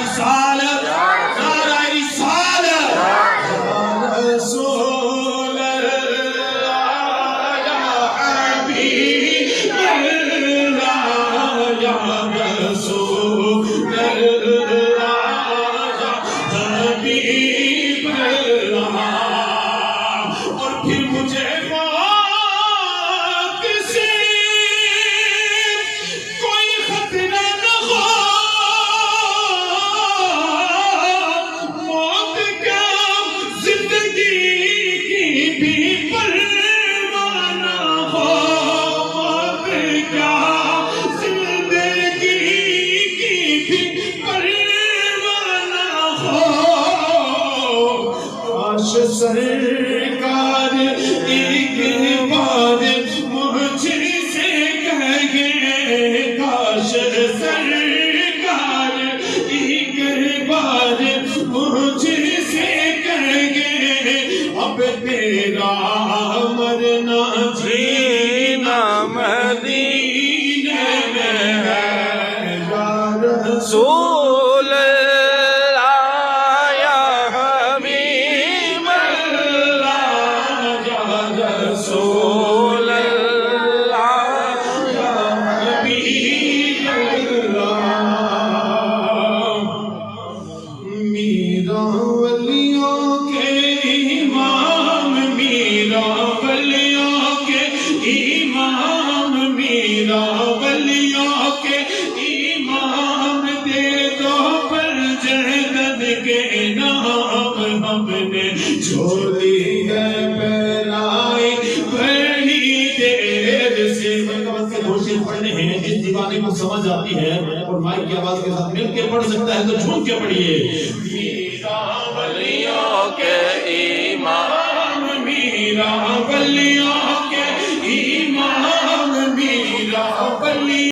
رسالت نعرہ رسالت یا رسول اللہ یا حبیب اللہ یا رسول اللہ یا حبیب اللہ اور پھر مجھے سرکار ایک بار مجھ سے کہے کاش سرکار ایک بار مجھ سے کہے اب تیرا مرنا جینا مدینے میں ہے یا رسول چھوڑی ہے پہلائی بڑی دیر سے کوشش پڑھنے ہیں جس دیوانے کو سمجھ آتی ہے اور مائک کی آواز کے ساتھ مل کے پڑھ سکتا ہے تو جھوم کے پڑھیے میرا ولیوں کے امام میرا ولیوں